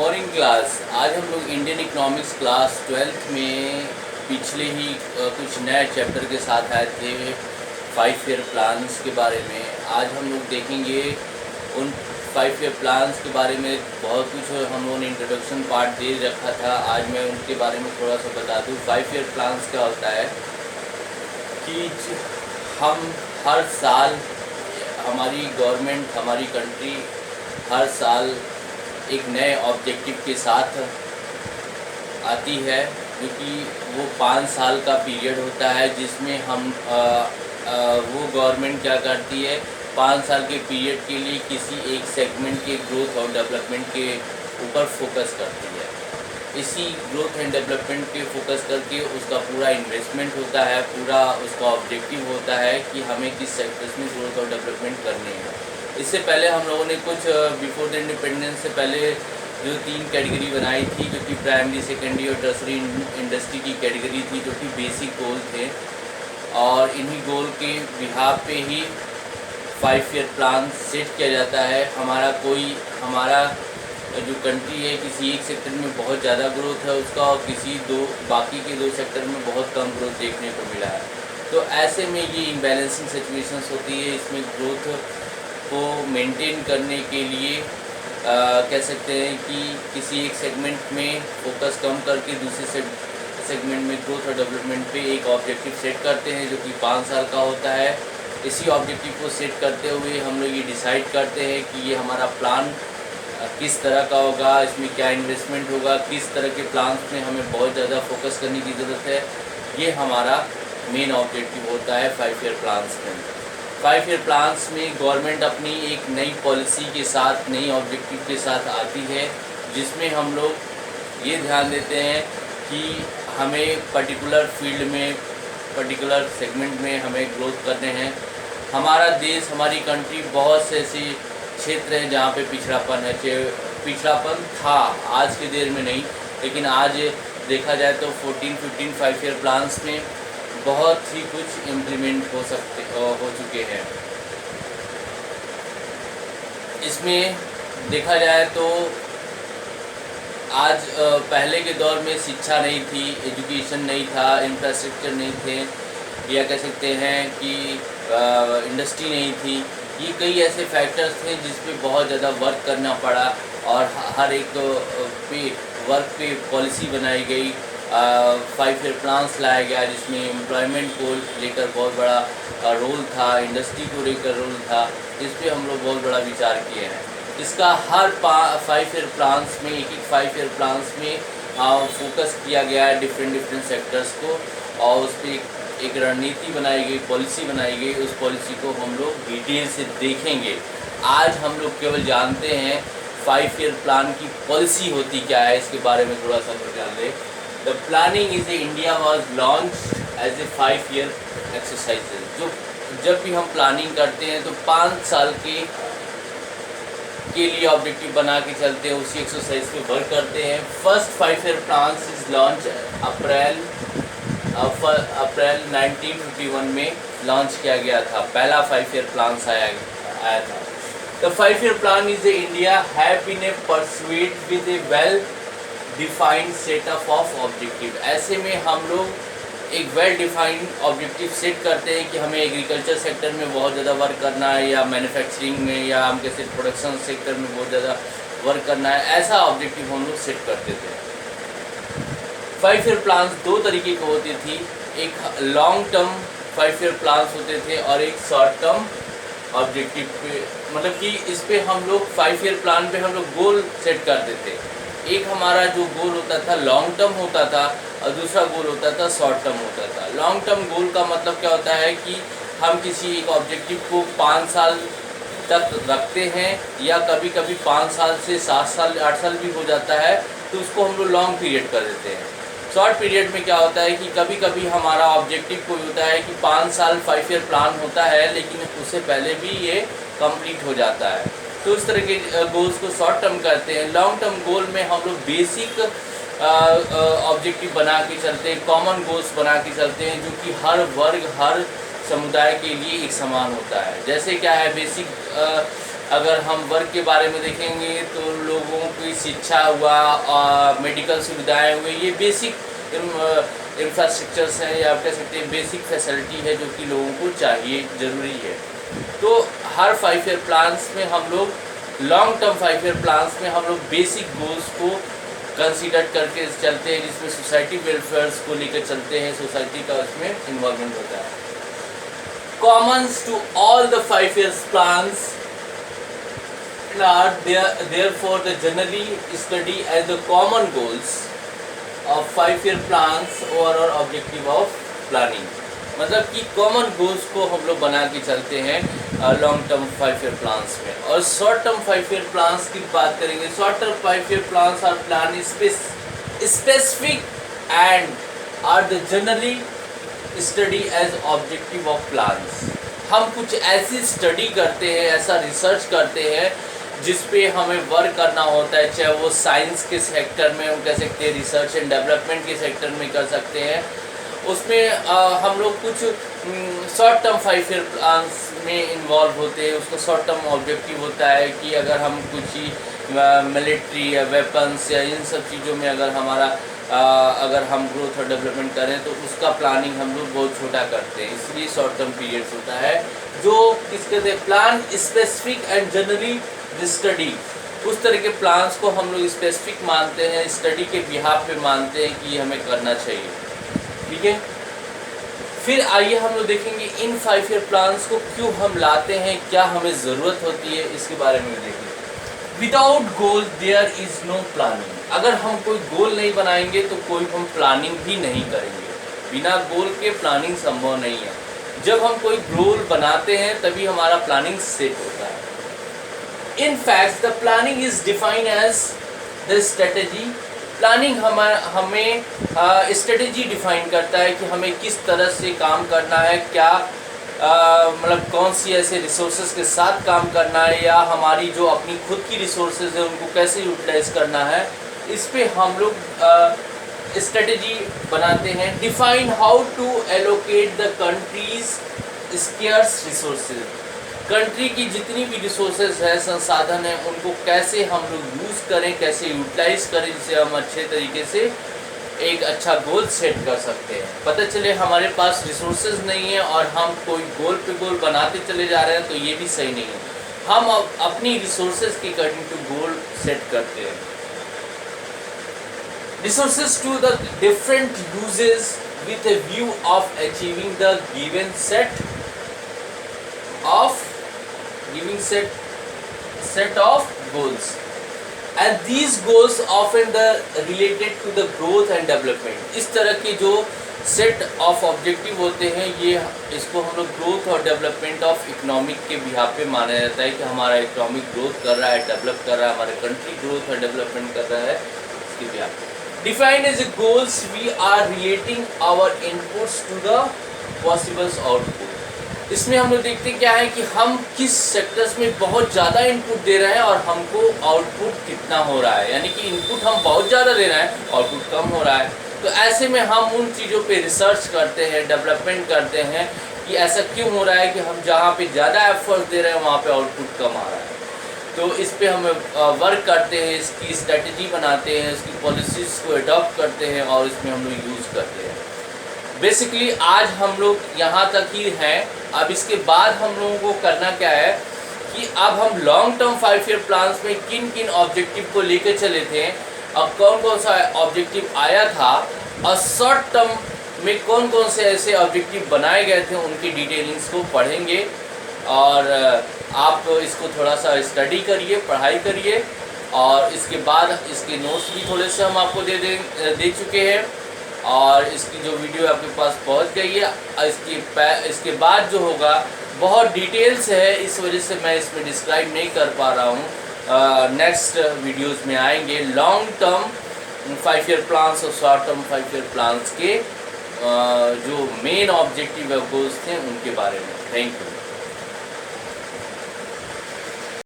Morning class. आज हम लोग इंडियन इकोनॉमिक्स क्लास 12th में पिछले ही कुछ नए चैप्टर के साथ आए थे 5 ईयर प्लान्स के बारे में। आज हम लोग देखेंगे उन 5 ईयर प्लान्स के बारे में। बहुत कुछ हम लोगों ने इंट्रोडक्शन पार्ट दे रखा था, आज मैं उनके बारे में थोड़ा सा बता दूँ। 5 ईयर प्लान्स क्या होता है कि हम हर साल, हमारी गवर्नमेंट, हमारी कंट्री हर साल एक नए ऑब्जेक्टिव के साथ आती है, क्योंकि वो 5 साल का पीरियड होता है जिसमें हम वो गवर्नमेंट क्या करती है, 5 साल के पीरियड के लिए किसी एक सेगमेंट के ग्रोथ और डेवलपमेंट के ऊपर फोकस करती है। इसी ग्रोथ एंड डेवलपमेंट पे फोकस करके उसका पूरा इन्वेस्टमेंट होता है, पूरा उसका ऑब्जेक्टिव होता है कि हमें किस सेक्टर्स में ग्रोथ और डेवलपमेंट करनी है। इससे पहले हम लोगों ने कुछ बिफोर द इंडिपेंडेंस से पहले जो 3 कैटेगरी बनाई थी, जो कि प्राइमरी, सेकेंडरी और टर्सरी इंडस्ट्री की कैटेगरी थी, जो कि बेसिक गोल थे। और इन्हीं गोल के बिहाफ पे ही 5 ईयर प्लान सेट किया जाता है। हमारा जो कंट्री है, किसी एक सेक्टर में बहुत ज़्यादा ग्रोथ है उसका, और बाकी के 2 सेक्टर में बहुत कम ग्रोथ देखने को मिला है। तो ऐसे में ये इम्बैलेंसिंग सिचुएशंस होती है। इसमें ग्रोथ को मेंटेन करने के लिए कह सकते हैं कि किसी एक सेगमेंट में फोकस कम करके दूसरे सेगमेंट में ग्रोथ और डेवलपमेंट पे एक ऑब्जेक्टिव सेट करते हैं, जो कि 5 साल का होता है। इसी ऑब्जेक्टिव को सेट करते हुए हम लोग ये डिसाइड करते हैं कि ये हमारा प्लान किस तरह का होगा, इसमें क्या इन्वेस्टमेंट होगा, किस तरह के प्लान्स में हमें बहुत ज़्यादा फोकस करने की ज़रूरत है। ये हमारा मेन ऑब्जेक्टिव होता है 5 ईयर प्लान्स में। 5 ईयर प्लान्स में गवर्नमेंट अपनी एक नई पॉलिसी के साथ, नई ऑब्जेक्टिव के साथ आती है, जिसमें हम लोग ये ध्यान देते हैं कि हमें पर्टिकुलर फील्ड में, पर्टिकुलर सेगमेंट में हमें ग्रोथ करने हैं। हमारा देश, हमारी कंट्री बहुत से ऐसे क्षेत्र हैं जहाँ पे पिछड़ापन है। पिछड़ापन था, आज के देर में नहीं, लेकिन आज देखा जाए तो 14-15 5 ईयर प्लान्स में बहुत ही कुछ इम्प्लीमेंट हो चुके हैं। इसमें देखा जाए तो आज पहले के दौर में शिक्षा नहीं थी, एजुकेशन नहीं था, इंफ्रास्ट्रक्चर नहीं थे, या कह सकते हैं कि इंडस्ट्री नहीं थी। ये कई ऐसे फैक्टर्स थे जिस पे बहुत ज़्यादा वर्क करना पड़ा, और हर एक पे वर्क पे पॉलिसी बनाई गई। 5 ईयर प्लान्स लाया गया, जिसमें एम्प्लॉयमेंट को लेकर बहुत बड़ा रोल था, इंडस्ट्री को लेकर रोल था। इस पे हम लोग बहुत बड़ा विचार किए हैं। इसका हर 5 ईयर प्लान्स में, एक 5 ईयर प्लान्स में फोकस किया गया है डिफरेंट सेक्टर्स को, और उस पर एक रणनीति बनाई गई, पॉलिसी बनाई गई। उस पॉलिसी को हम लोग डिटेल से देखेंगे। आज हम लोग केवल जानते हैं 5 ईयर प्लान की पॉलिसी होती क्या है, इसके बारे में थोड़ा सा जान लें। The planning is India was launch as a 5 year exercise. जब भी हम प्लानिंग करते हैं तो 5 साल के लिए ऑब्जेक्टिव बना के चलते हैं, उसी एक्सरसाइज पे वर्क करते हैं। First 5 year plan is launch April 1951 में लॉन्च किया गया था। पहला 5 ईयर प्लान आया था। The 5 year plan is India have been a pursuit with a well defined setup of objective. ऐसे में हम लोग एक वेल डिफाइंड ऑब्जेक्टिव सेट करते हैं कि हमें एग्रीकल्चर सेक्टर में बहुत ज़्यादा वर्क करना है, या मैन्युफैक्चरिंग में, या हम कैसे प्रोडक्शन सेक्टर में बहुत ज़्यादा वर्क करना है। ऐसा ऑब्जेक्टिव हम लोग सेट करते थे। 5 ईयर प्लान्स 2 तरीके की होती थी। एक लॉन्ग टर्म 5 ईयर प्लान्स होते थे, और एक शॉर्ट टर्म ऑब्जेक्टिव पे, मतलब कि इस पे हम लोग 5 ईयर प्लान पे हम लोग गोल सेट करते थे। एक हमारा जो गोल होता था लॉन्ग टर्म होता था, और दूसरा गोल होता था शॉर्ट टर्म होता था। लॉन्ग टर्म गोल का मतलब क्या होता है कि हम किसी एक ऑब्जेक्टिव को 5 साल तक रखते हैं, या कभी कभी 5 साल से 7 साल 8 साल भी हो जाता है, तो उसको हम लोग लॉन्ग पीरियड कर देते हैं। शॉर्ट पीरियड में क्या होता है कि कभी कभी हमारा ऑब्जेक्टिव कोई होता है कि 5 साल 5 ईयर प्लान होता है, लेकिन उससे पहले भी ये कंप्लीट हो जाता है। तो इस तरह के गोल्स को शॉर्ट टर्म करते हैं। लॉन्ग टर्म गोल में हम लोग बेसिक ऑब्जेक्टिव बना के चलते हैं, कॉमन गोल्स बना के चलते हैं, जो कि हर वर्ग, हर समुदाय के लिए एक समान होता है। जैसे क्या है, बेसिक अगर हम वर्क के बारे में देखेंगे तो लोगों की शिक्षा हुआ, मेडिकल सुविधाएं हुई, ये बेसिक इंफ्रास्ट्रक्चर्स हैं या आप कह सकते हैं बेसिक फैसिलिटी है जो कि लोगों को चाहिए, ज़रूरी है। तो हर 5 ईयर प्लान्स में हम लोग लॉन्ग टर्म 5 ईयर प्लान्स में हम लोग बेसिक गोल्स को कंसीडर करके चलते हैं, जिसमें सोसाइटी वेलफेयर्स को लेकर चलते हैं, सोसाइटी का उसमें इन्वॉल्वमेंट होता है। Commons to all the 5 years plans are therefore the generally study as the common goals of 5 year plans or objective of planning। मतलब कि कॉमन गोल्स को हम लोग बना के चलते हैं लॉन्ग टर्म 5 ईयर प्लान्स में। और शॉर्ट टर्म 5 ईयर प्लान्स की बात करेंगे। Short term 5 year plans are plan specific and are the generally study as objective of plans. हम कुछ ऐसी स्टडी करते हैं, ऐसा रिसर्च करते हैं जिस पे हमें वर्क करना होता है, चाहे वो साइंस के सेक्टर में हम कह सकते हैं, रिसर्च एंड डेवलपमेंट के सेक्टर में कर सकते हैं। उसमें हम लोग कुछ शॉर्ट टर्म 5 ईयर प्लान्स में इन्वॉल्व होते हैं। उसका शॉर्ट टर्म ऑब्जेक्टिव होता है कि अगर हम कुछ ही मिलिट्री या वेपन्स या इन सब चीज़ों में अगर हम ग्रोथ और डेवलपमेंट करें तो उसका प्लानिंग हम लोग बहुत छोटा करते हैं, इसलिए शॉर्ट टर्म पीरियड्स होता है। जो किस कहते हैं, plan specific and generally study, उस तरह के प्लान्स को हम लोग स्पेसिफिक मानते हैं, स्टडी के बिहाफ पे मानते हैं कि हमें करना चाहिए। ठीक है, फिर आइए हम लोग देखेंगे इन 5 ईयर प्लान्स को क्यों हम लाते हैं, क्या हमें ज़रूरत होती है, इसके बारे में देखेंगे। Without goal there is no planning. अगर हम कोई गोल नहीं बनाएंगे तो कोई हम प्लानिंग भी नहीं करेंगे। बिना गोल के प्लानिंग संभव नहीं है। जब हम कोई गोल बनाते हैं तभी हमारा प्लानिंग सेट होता है। In fact the planning is defined as the strategy. Planning हमें स्ट्रेटेजी डिफाइन करता है कि हमें किस तरह से काम करना है, क्या मतलब कौन सी ऐसे रिसोर्सेज के साथ काम करना है, या हमारी जो अपनी खुद की रिसोर्सेज है उनको कैसे यूटिलाइज करना है, इस पे हम लोग स्ट्रेटेजी बनाते हैं। Define how to allocate the countries scarce resources. Country की जितनी भी रिसोर्सेज है, संसाधन है, उनको कैसे हम लोग यूज़ करें, कैसे यूटिलाइज करें, जिससे हम अच्छे तरीके से एक अच्छा गोल सेट कर सकते हैं। पता चले हमारे पास रिसोर्सेज नहीं है और हम कोई गोल पे गोल बनाते चले जा रहे हैं तो ये भी सही नहीं है। हम अपनी रिसोर्सेज के अकॉर्डिंग टू गोल सेट करते हैं। Resources to the different uses with a view of achieving the given set of goals, and these goals often the related to the growth and development। इस तरह के जो set of objective होते हैं, ये इसको हम लोग ग्रोथ और डेवलपमेंट ऑफ इकोनॉमिक के बिहाफ पे माना जाता है कि हमारा इकोनॉमिक ग्रोथ कर रहा है, डेवलप कर रहा है, हमारे कंट्री ग्रोथ और डेवलपमेंट कर रहा है, इसके बिहाफ पे। Defined as a goals, we are relating our inputs to the possible output। इसमें हम लोग देखते क्या है कि हम किस सेक्टर्स में बहुत ज़्यादा इनपुट दे रहे हैं और हमको आउटपुट कितना हो रहा है, यानी कि इनपुट हम बहुत ज़्यादा दे रहे हैं, आउटपुट कम हो रहा है। तो ऐसे में हम उन चीज़ों पे रिसर्च करते हैं, डेवलपमेंट करते हैं कि ऐसा क्यों हो रहा है कि हम जहाँ पे ज़्यादा एफर्ट्स दे रहे हैं वहाँ पे आउटपुट कम आ रहा है। तो इस पे हम वर्क करते हैं, इसकी स्ट्रेटजी बनाते हैं, इसकी पॉलिसीज़ को अडॉप्ट करते हैं और इसमें हम लोग यूज़ करते हैं। बेसिकली आज हम लोग यहाँ तक ही हैं। अब इसके बाद हम लोगों को करना क्या है कि अब हम लॉन्ग टर्म 5 ईयर प्लान्स में किन किन ऑब्जेक्टिव को लेकर चले थे, अब कौन कौन सा ऑब्जेक्टिव आया था, और शॉर्ट टर्म में कौन कौन से ऐसे ऑब्जेक्टिव बनाए गए थे, उनकी डिटेलिंग्स को पढ़ेंगे। और आप इसको थोड़ा सा स्टडी करिए, पढ़ाई करिए, और इसके बाद इसके नोट्स भी थोड़े से हम आपको दे चुके हैं, और इसकी जो वीडियो आपके पास पहुंच गई है। इसके बाद जो होगा बहुत डिटेल्स है, इस वजह से मैं इसमें डिस्क्राइब नहीं कर पा रहा हूँ। नेक्स्ट वीडियोस में आएंगे लॉन्ग टर्म 5 ईयर प्लान्स और शॉर्ट टर्म 5 ईयर प्लान्स के जो मेन ऑब्जेक्टिव गोल्स थे उनके बारे में। Thank you.